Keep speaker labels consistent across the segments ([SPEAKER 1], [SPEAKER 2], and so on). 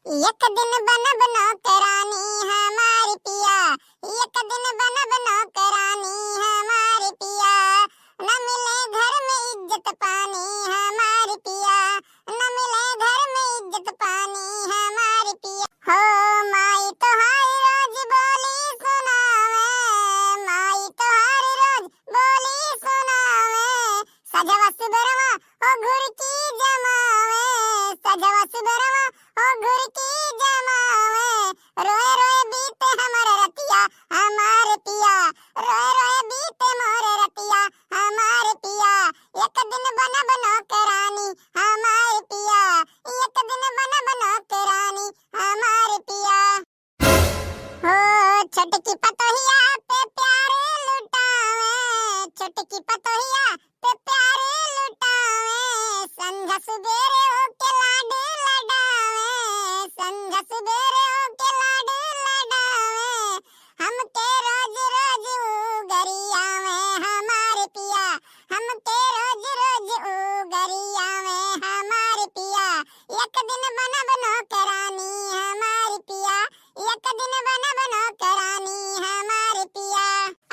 [SPEAKER 1] एक दिन बनब नौकरानी हमारी पिया, एक दिन बनब नौकरानी हमारी पिया, न मिले घर में इज्जत पानी हमारी पिया, न मिले घर में इज्जत पानी हमारी पिया। हो माई तोहारी रोज बोली सुनावे, माई तोहारी रोज बोली सुनावे, सजवा सुबरवा ओ घुरकी जमावे, सजवा सुबरवा ओ घुरकी जमावे, रोए रोए बीते हमारे रतिया हमारे पिया, रोए रोए बीते मोरे रतिया हमारे पिया, एक दिन बनब नौकरानी हमारे पिया, एक दिन बनब नौकरानी हमारे पिया। हो छोटकी पतोहिया पे प्यारे लुटावे, छोटकी पतोहिया पे प्यारे लुटावे, संझा सुबेरे होके लाड लडावे, संझा सुबेरे होके लाड लडावे, हमके रोज रोज उगरिया में हमारे पिया, हमके रोज रोज उगरिया में हमारे पिया, एक दिन बनब नौकरानी हमारे पिया, एक दिन बनब नौकरानी हमारे पिया।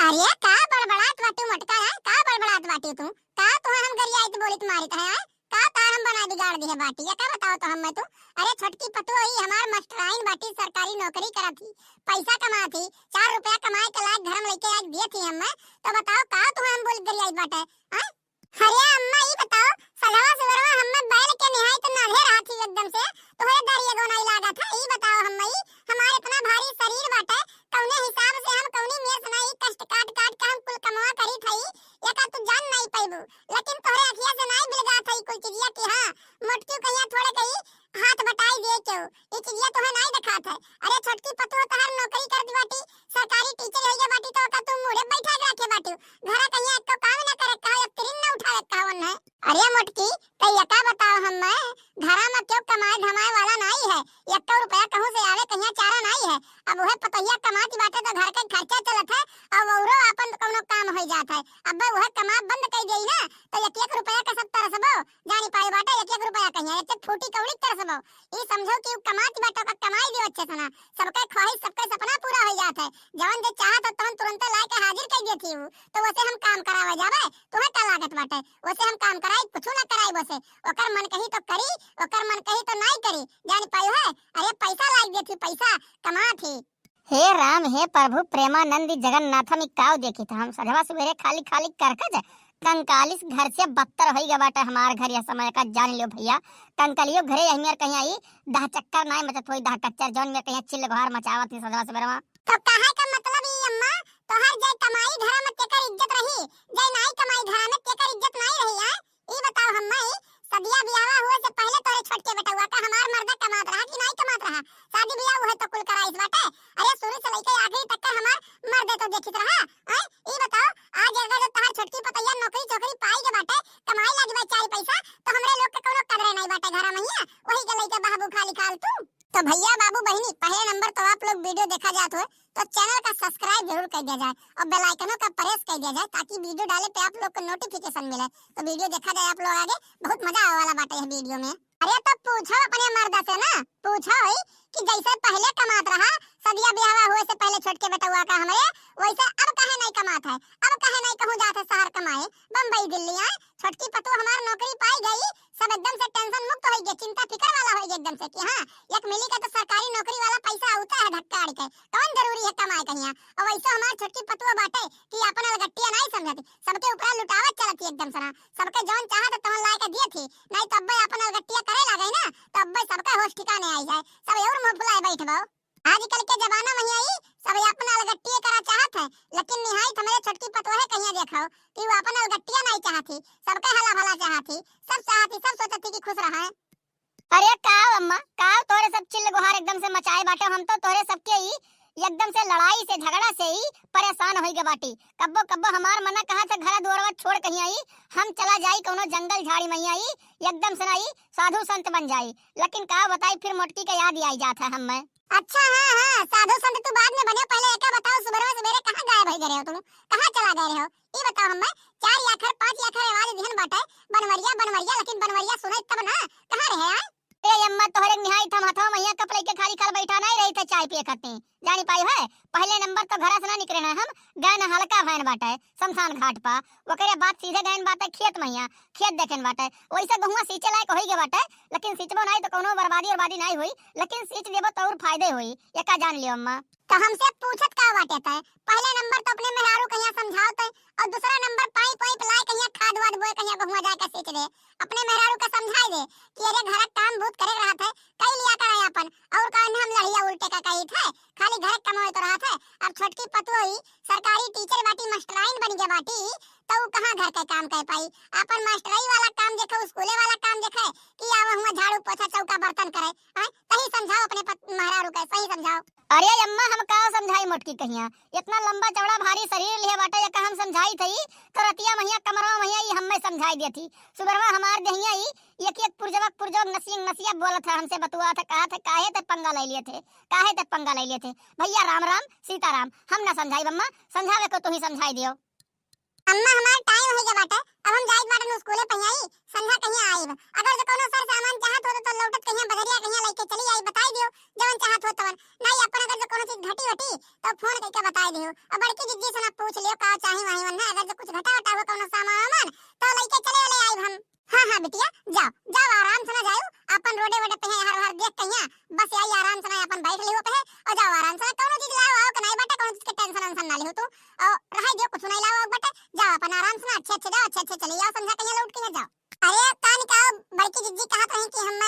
[SPEAKER 1] अरे का बड़बड़ात बाटू मटका है, का बड़बड़ात बाटी तू, का तुहे हम गरिया आई तो बोली तुम्हारी तो है, का तारम बना बिगाड़ दी है बाटी, या का बताओ तो हम मैं तू। अरे छोटकी पतू ही हमार मास्टराइन बाटी, सरकारी नौकरी करा थी, पैसा कमा थी, 4 रुपया कमाए के लायक घर में लेके आज दिए थी हम मैं, तो बताओ का तुहे हम बोल गरिया आई बाटे हैं। अरे अम्मा ये बताओ सलवा सुबरवा हम मैं बैल के निहाई तो नाधे रहा थी एकदम से, तोहरे दाढ़ी एगो नहीं लागा था, ये बताओ हम मैं हमारे इतना भारी शरीर बाटे, कौने हिसाब से हम कौनी में सुनाई कष्ट काट काट के हम कुल कमावा करी थई, एका तू जान नहीं पाइबू, लेकिन तोहरे अखिया से नहीं बिलगा थई कुल चीजिया की हां मोटकी कहिया थोड़े कही हाथ बटाई दे क्यों, ये चीजिया तोहे नहीं दिखात है। अरे छोटकी पतू तोहर नौकरी कर दी बाटी, सरकारी टीचर है बाटी, तो का तू मुड़े बैठा के रखे बाटी, घर कहिया एक तो काम ना करे कहा, एक तिरिन ना उठावे कहवन है। अरे मोटकी कहिया का बताओ हम मैं घरा में क्यों कमाए धमाए वाला नहीं है, 1 रुपया कहूं से आवे कहिया चारा नहीं है, अब वह पतैया कमाती बाटे तो घर के खर्चा चलत है, और औरो अपन कोनो काम हो जात है, अब वह कमा बंद कर देई ना तो 1 रुपया का सब तरसबो जानी पाए बाटे, 1 रुपया कहिया एक फूटी कौड़ी तरसबो, ई समझो कि कमाती बाटे का कमाई दियो अच्छे से ना, सबके ख्वाहिश सबके सपना पूरा हो जात है, जवन जे चाहत तवन तुरंत ला के हाजिर कर देती हूं, तो वैसे हम काम करावे जावे तुम्हें का लागत बाटे, वैसे हम काम कराई कुछ ना कराई, वैसे ओकर मन कही तो करी ओकर मन कही तो नहीं करी, जानी पायो है। अरे पैसा लाग देती, पैसा कमा थी।
[SPEAKER 2] हे राम हे प्रभु प्रेमानंद जगन्नाथ में काव देखी था हम सजवा सवेरे खाली खाली करकज कंकालिस घर से बदतर हो गया बाटा हमार घर या समय का जान लियो भैया, कंकलियो घरे यही कहीं आई 10 चक्कर नहीं मचत होई 10 कच्चर जौन में कहीं चिल्ल घर मचावत थी सजवा सवेरे।
[SPEAKER 1] तो कहा का मतलब ई अम्मा तोहर जय कमाई घर में तेकर इज्जत रही, जय नहीं कमाई घर में तेकर इज्जत नहीं रही है, ई बताओ हम मैं सदिया बियाह हुए से पहले तोरे छोटके बेटा हुआ का हमार मर्दा कमात रहा कि नहीं कमात रहा, शादी बियाह हुए तो कुल कराइस बाटे, अरे शुरू से लेके आखिरी तक का हमार मर्दे तो देखित रहा हैं, ई बताओ आज अगर जो तोहर छोटकी पतैया नौकरी चोकरी पाई के बाटे कमाई लगी बा 4 पैसा, तो हमरे लोग के कोनो कदरे नहीं बाटे घर में हिया, वही के लेके बाबू खाली खाल तू। तो भैया बाबू बहनी पहले नंबर तो आप लोग वीडियो देखा जात हो तो चैनल का सब्सक्राइब जरूर कर दिया जाए और बेल आइकनों का प्रेस कर दिया जाए ताकि वीडियो डाले पे आप लोग को नोटिफिकेशन मिले, तो वीडियो देखा जाए आप लोग आगे, बहुत मजा आने वाला बात है वीडियो में। अरे तो पूछो अपने मर्दा से ना, पूछो कि जैसे पहले कमात रहा सदिया ब्याह हुए से पहले छोटके बेटा हुआ का हमारे, वैसे अब कहे नहीं कमात है, अब कहे नहीं कहूँ जाते शहर कमाए बम्बई दिल्ली आए, छोटकी पतू हमार नौकरी पाई गई, सब एकदम से टेंशन मुक्त हो गए, चिंता फिक्र वाला हो गए एकदम से कि हाँ एक मिली का तो सरकारी नौकरी वाला पैसा होता है धक्का अड़ के, कौन जरूरी है कमाए कहिया, और वैसे हमार छोटकी पतुआ बाटे कि अपन अलगट्टिया नहीं समझती, सबके ऊपर लुटावत चलती एकदम से ना, सबके जौन चाहत तवन ला के दिए थी, नहीं तो अब्बे अपन अलगट्टिया करे लगे ना तो अब्बे सबका होश ठिकाने आई जाए, सब और मुंह फुलाए बैठबो। आजकल के जमाना में आई सब अपन अलगट्टिया करा चाहत है, लेकिन निहायत हमारे छोटकी पतुआ है कहिया देखो कि वो अपन अलगट्टिया नहीं चाहती, सबका हला भला चाहती, सब सोचती कि खुश रहे।
[SPEAKER 2] अरे काव अम्मा काव तोरे सब चिल्ल गुहार एकदम से मचाए बाटे, हम तो तोरे सबके ही एकदम से लड़ाई से झगड़ा से ही परेशान हो गए बाटी, कब्बो कब्बो हमार मना कहा था घर दुआरवा छोड़ कहीं आई हम चला जाई कोनो जंगल झाड़ी में आई एकदम से नहीं साधु संत बन जाई, लेकिन का बताई फिर मोटकी का याद आई जाता है हम मैं।
[SPEAKER 1] अच्छा हाँ साधु संत तू बाद में बने, पहले एक बताओ सुबह सवेरे कहाँ गायब हो गए हो तुम, कहाँ चला गए हो ये बताओ हम मैं। 4 आखर 5 आखर आवाज दिहन बाटे बनवरिया बनवरिया, लेकिन बनवरिया सुने तब ना कहाँ रहे हैं।
[SPEAKER 2] ए अम्मा तोहरे निहाई थम हथवा मैया कपड़े के देखत नहीं जानी पाई है। पहले नंबर तो घर से ना निकले ना हम गए ना हल्का भैन बाटे शमशान घाट पा, ओकरे बाद सीधे गए बाटे खेत मैया खेत देखे बाटे। वैसे गहुआ सींचे लायक होई गे बाटे, लेकिन सींचबो नहीं तो कोनो बर्बादी नहीं हुई, लेकिन सींच देबो तो और फायदे हुई। ये का जान लियो अम्मा।
[SPEAKER 1] तो हमसे पूछत का बाटे तय? पहले नंबर तो अपने मेहरारू कहिया समझाओ तय, और दूसरा नंबर पाइप वाइप लाए कहिया खाद वाद बोए कहिया गहुआ जाए के सींच दे। अपने मेहरारू का समझाई दे कि अरे घर काम बहुत करे रहा था, कई लिया कर अपन और का हम लड़िया उल्टे का कही थे, खाली घर कमाए तो रहा था। अब छोटकी पतोई सरकारी टीचर बाटी मास्टराइन बन गया बाटी, तो वो कहां घर का काम कर पाई? अपन मास्टराई वाला काम देखे, स्कूले वाला काम देखे कि आवा हुआ झाड़ू पोछा चौका बर्तन करे। हैं सही समझाओ अपने मेहरारू का, सही समझाओ।
[SPEAKER 2] अरे अम्मा हम का समझाई मोटकी कहिया, इतना लंबा चौड़ा भारी शरीर लिए बाटे ये का हम समझाई थई तो रतिया मैया कमरवा मैया ये हमें समझाई देती। सुबरवा हमार देहिया ही एक पुरजवक नसिया बोलत था, हमसे बतुआ था कहा था काहे ते पंगा ले लिए थे, काहे ते पंगा ले लिए थे। भैया राम राम सीताराम हम ना समझाई अम्मा, समझावे को तू ही समझाई दियो।
[SPEAKER 1] अम्मा हमार टाइम हो गया बाटे, अब हम जाइत बाटन स्कूले पहुंचाई संध्या कहिया आईब। अगर जो कोनो सर सामान चाहत हो तो लौटत कहिया बजरिया कहिया लेके चली आई, बताई दियो जवन चाहत हो तवन। नहीं अपन अगर जो कोनो चीज घटी वटी तो फोन करके बताई दियो। अब बड़की जिज्जी से ना पूछ लियो का चाही वही वन्ना, अगर जो कुछ घटा वटा हो कोनो सामान तो लेके चले ले आईब हम। हां बिटिया जाओ जाओ आराम से ना जाओ, अपन रोडे वोडे पे हर हर देख कहिया बस आई आराम से ना अपन बैठ लियो पे और जाओ आराम से, कोनो चीज लाओ आओ कनाई बाटे, कोनो चीज के टेंशन ना लियो तू और रह दियो कुछ नहीं लाओ बाटे, जाओ अपन आराम से ना अच्छे जाओ, अच्छे चले जाओ, समझा कहिया लौट के ना जाओ। अरे कान का बड़की जिज्जी कहत रही कि हम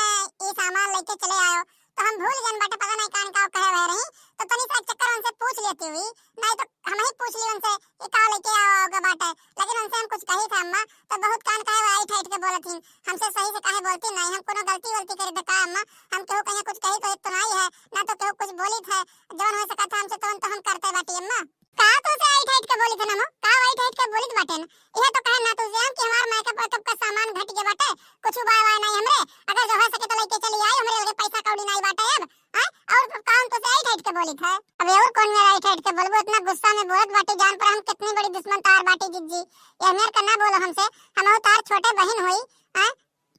[SPEAKER 1] ये सामान लेके चले आयो, तो हम भूल गए बाटे, पता नहीं कान का कहे रह रही, तो तनी सा चक्कर उनसे पूछ लेती हुई, नहीं तो हम ही पूछ ली उनसे ये का लेके आओगे बाटे, लेकिन उनसे हम कुछ कही था अम्मा तो बहुत कान का आई ठहर के बोलत थी, हमसे सही से काहे बोलती नहीं, हम कोनो गलती करे तो का अम्मा, हम केहू कहीं कुछ कही तो एक तो नहीं है ना, तो केहू कुछ बोली थे जवन हो सका था हमसे तो हम करते बाटी अम्मा। का तो से आई ठहर के बोली थे ना, का आई ठहर के बोली बाटे न, यह तो कहे ना तो हम कि हमार मेकअप का सामान घट गया बाटे, कुछ बाय नहीं हमरे, अगर जो हो सके तो लेके चली आई, हमरे लगे पैसा कौड़ी नहीं बाटे अब और कौन तो से आई ठहर के बोली थे। अब और कौन मेरा आई ठहर के बोलबो, इतना गुस्सा में बोलत बाटे जान पर हम कितनी बड़ी दुश्मन तार बाटी जिज्जी, ये मेरे करना बोलो हमसे, हम तार छोटे बहन होई हैं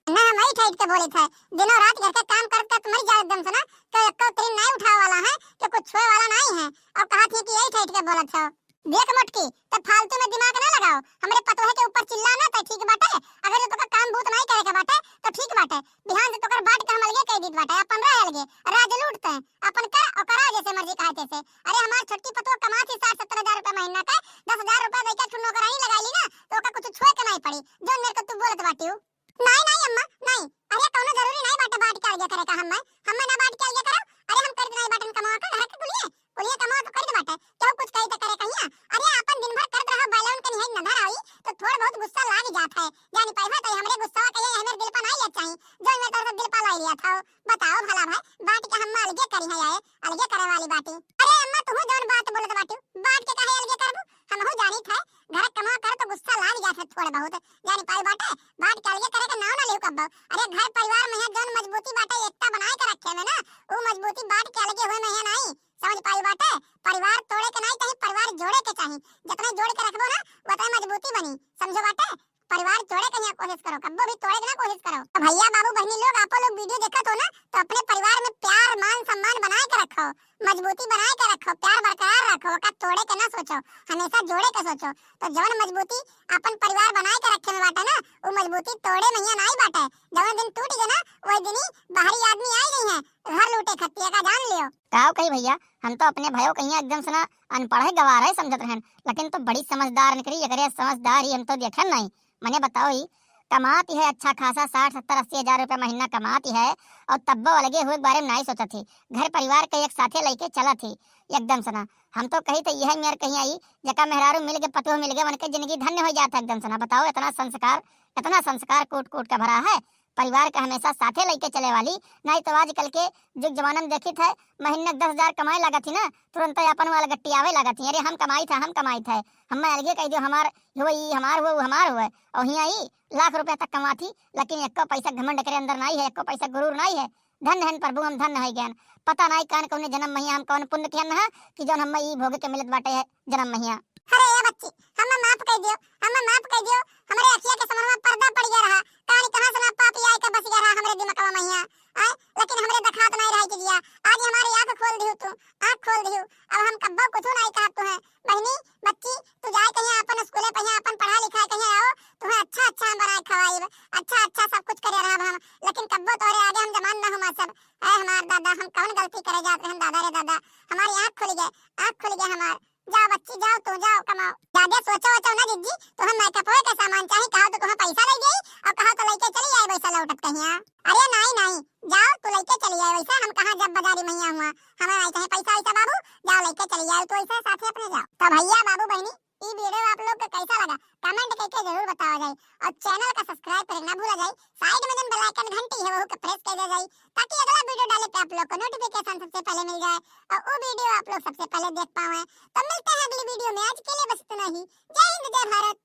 [SPEAKER 1] ना, हम आई ठहर के बोली थे दिनों रात घर का काम करता तुम्हारी जान एकदम से ना तो एक तीन नहीं उठा वाला है कि कुछ छुए वाला नहीं है, और कहा थी कि यही ठहर के बोलत हो। देख मोटकी तो फालतू में दिमाग ना लगाओ, हमरे पतोहे के ऊपर चिल्लाना तो ठीक बाटे, अगर तो काम भूत नहीं करे के बाटे तो ठीक बाटे, ध्यान से तोकर बाट के हम अलगे कह दीत बाटे, अपन रह अलगे राज लूटते हैं अपन कर और करा जैसे मर्जी कहते से। अरे हमार छोटकी पतो कमाती 60-70 हजार रुपए महीना का, 10,000 रुपए देके ठुन्नो कराई लगाई ली ना तो ओका कुछ छुए के नहीं पड़ी, जो मेरे को तू बोलत बाटी हूं। नहीं अम्मा नहीं, अरे कोनो जरूरी नहीं बाटे बाट के अलगे करे का, हम ना बाट के अलगे करो, अरे हम कर नहीं बाटन कमावा का घर के कुलिए कमावा तो कर दे बाटे, क्यों कुछ कही तो करे कहिया। अरे अपन दिन भर करत रहो बैलन के नहीं नजर आई तो थोड़ा बहुत गुस्सा लाग जाता है, जानी पाई है तो हमरे गुस्सा कहिए हमरे दिल पर नहीं ले चाहिए, जो मैं तोर दिल पर लाई लिया था। बताओ भला भाई बाट के हम अलगे करी है आए अलगे करे वाली बाटी। अरे अम्मा तू जौन बात बोलत बाटी बाट के काहे अलगे करबू, हम हो जानी थे घर कमा कर तो गुस्सा लाग जात है थोड़ा बहुत, जानी पाई बाटे बाट के अलगे करे के नाव ना लेऊ कब। अरे घर परिवार में है जौन मजबूती बाटे एकता बनाए के रखे में ना, वो मजबूती बाट के अलगे हुए में है नहीं, समझ पाई बाटे। परिवार तोड़े के नहीं चाहिए, परिवार जोड़े के चाहिए, जितना जोड़ के रखबो ना उतना मजबूती बनी, समझो बाटे। परिवार जोड़े के यहाँ कोशिश करो, कब्बो भी तोड़े के ना कोशिश करो। तो भैया बाबू बहनी लोग आप लोग वीडियो देखत हो ना तो अपने परिवार में प्यार मान सम्मान बनाए के रखो, मजबूती बनाए के रखो, प्यार बरकरार रखो, का तोड़े के ना सोचो, हमेशा जोड़े के सोचो। तो जवन मजबूती अपन परिवार बनाए के रखे में बाटे ना वो मजबूती तोड़े में नहीं बाटे, जवन दिन टूट गए ना वही दिन ही बाहरी आदमी आई नहीं है घर लूटे खतिया का, जान लियो।
[SPEAKER 2] काओ कही भैया हम तो अपने भयो कहिया एकदम से ना अनपढ़ है गवार है समझत रहन, लेकिन तो बड़ी समझदार निकली, अगर ये समझदार ही हम तो देखन नहीं। मने बताओ ही कमाती है अच्छा खासा 60-70-80 हजार रुपए महीना कमाती है, और तब्बो अलगे हुए बारे में नहीं सोचा थी, घर परिवार के एक साथे लेके चला थी एकदम से ना। हम तो कही तो यह मेरे कहीं आई जका मेहरारू मिल गए पतोह मिल गए मन के जिंदगी धन्य हो जाता एकदम से ना। बताओ इतना संस्कार कूट कूट का भरा है, परिवार का हमेशा साथे लेके चले वाली, नहीं तो आजकल के जुग जमाना में देखी थे महीने 10,000 कमाए लगा थी ना तुरंत अपन वाला गट्टी आवे लगा थी, अरे हम कमाई था हम अलगे कह दियो हमार हुए और यहाँ आई लाख रुपया तक कमा थी, लेकिन एको पैसा घमंड करे अंदर नहीं है, एको पैसा गुरूर नहीं है। धन है प्रभु हम धन है ज्ञान, पता नहीं कान कौन जन्म मैया हम कौन पुण्य किया है कि जो हम ई भोग के मिलत बाटे है जन्म मैया।
[SPEAKER 1] अरे ये बच्ची हमें माफ कर दियो, हमारे अखिया के समन में पर्दा पड़ गया रहा, कहानी कहां से ना पापी आई का बस गया रहा हमरे दिमाग में मैया आए, लेकिन हमरे दखात नहीं रही कि दिया आज हमारी आंख खोल दी तू, आंख आँख खोल दियो। अब हम कब्बो कुछ नहीं कहत तुहे बहनी बच्ची, तू जाए कहीं अपन स्कूले कहीं अपन पढ़ा लिखा कहीं आओ, तुम्हें अच्छा अच्छा हम बनाए खवाई, अच्छा अच्छा सब कुछ करे रहब हम, लेकिन कब्बो तोरे आगे हम जमान ना हुआ सब। ऐ हमार दादा, हम कौन गलती करे जाते हैं दादा रे दादा, हमारी आँख खुल गए, आँख खुल गए हमार। जाओ बच्ची जाओ, तू जाओ कमाओ, ज्यादा सोचो वोचो ना जिज्जी। तो हम मेकअप होए का सामान चाहिए कहो तो तुम्हें पैसा ले गई और कहो तो लेके चली आई वैसा लौटत कहीं। अरे नहीं नहीं, जाओ तू लेके चली आई वैसा, हम कहाँ जब बाजारी मैया हुआ, हमें नहीं चाहिए पैसा वैसा बाबू, जाओ लेके चली आई तो ऐसा साथे अपने जाओ। तो भैया बाबू बहनी, ये वीडियो आप लोग को कैसा लगा कमेंट करके जरूर बताओ जाए, और चैनल का सब्सक्राइब करना भूला जाए, साइड में जो बेल आइकन घंटी है वो को प्रेस कर दे जाए, ताकि अगला वीडियो डाले पे आप लोग को नोटिफिकेशन सबसे पहले मिल जाए और वो वीडियो आप लोग सबसे पहले देख पाए। तो मिलते हैं अगली वीडियो में, आज के लिए बस इतना ही। जय हिंद जय भारत।